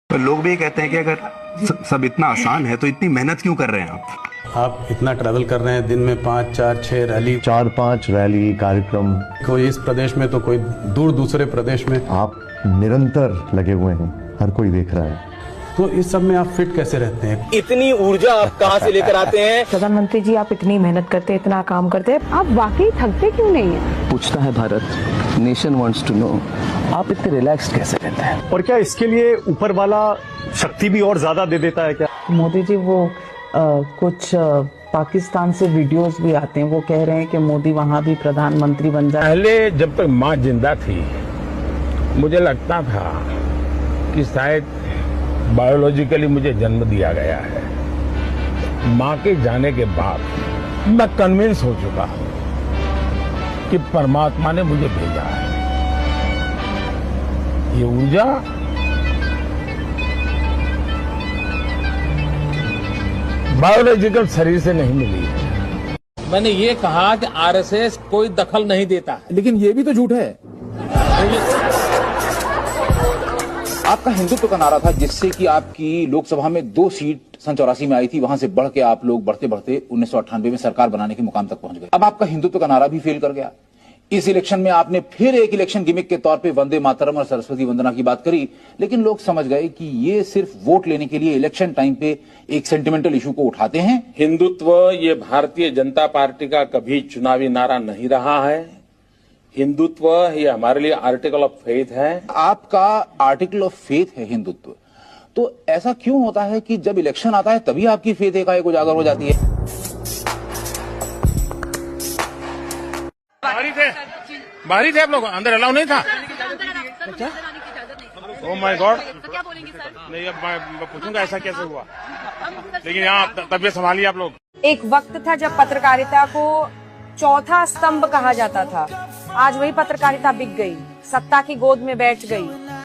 तो लोग भी ये कहते हैं कि अगर सब इतना आसान है तो इतनी मेहनत क्यों कर रहे हैं आप इतना ट्रैवल कर रहे हैं, दिन में 5, 4, 6 रैली, 4-5 रैली कार्यक्रम, कोई इस प्रदेश में तो कोई दूर दूसरे प्रदेश में, आप निरंतर लगे हुए हैं, हर कोई देख रहा है। तो इस सब में आप फिट कैसे रहते हैं? इतनी ऊर्जा आप कहाँ से लेकर आते हैं? प्रधानमंत्री जी, आप इतनी मेहनत करते हैं, इतना काम करते हैं, आप वाकई थकते क्यों नहीं है? पूछता है Bharat, nation wants to know, आप इतने रिलैक्स कैसे रहते हैं? और क्या इसके लिए ऊपर वाला शक्ति भी और ज्यादा दे देता है क्या? मोदी जी, वो कुछ पाकिस्तान से वीडियोस भी आते हैं, वो कह रहे हैं कि मोदी वहाँ भी प्रधानमंत्री बन जाए। पहले जब तक माँ जिंदा थी मुझे लगता था कि शायद बायोलॉजिकली मुझे जन्म दिया गया है। माँ के जाने के बाद मैं कन्विंस हो चुका हूं कि परमात्मा ने मुझे भेजा है। ये ऊर्जा बायोलॉजिकल शरीर से नहीं मिली है। मैंने ये कहा कि आरएसएस कोई दखल नहीं देता, लेकिन ये भी तो झूठ है। आपका हिंदुत्व का नारा था जिससे कि आपकी लोकसभा में 2 सीट सन 84 में आई थी, वहां से बढ़ के आप लोग बढ़ते बढ़ते 1998 में सरकार बनाने के मुकाम तक पहुंच गए। अब आपका हिंदुत्व का नारा भी फेल कर गया। इस इलेक्शन में आपने फिर एक इलेक्शन गिमिक के तौर पे वंदे मातरम और सरस्वती वंदना की बात करी, लेकिन लोग समझ गए कि ये सिर्फ वोट लेने के लिए इलेक्शन टाइम पे एक सेंटिमेंटल इशू को उठाते हैं। हिंदुत्व ये भारतीय जनता पार्टी का कभी चुनावी नारा नहीं रहा है। हिंदुत्व ये हमारे लिए आर्टिकल ऑफ फेथ है। आपका आर्टिकल ऑफ फेथ है हिंदुत्व। तो ऐसा क्यों होता है कि जब इलेक्शन आता है तभी आपकी फेथ एकाएक उजागर हो जाती है? बाहरी थे आप लोग, अंदर अलाउ नहीं था। ओह माय गॉड, नहीं अब मैं पूछूंगा ऐसा कैसे हुआ, लेकिन यहाँ तबीयत संभालिए आप लोग। एक वक्त था जब पत्रकारिता को चौथा स्तंभ कहा जाता था। आज वही पत्रकारिता बिक गई, सत्ता की गोद में बैठ गई।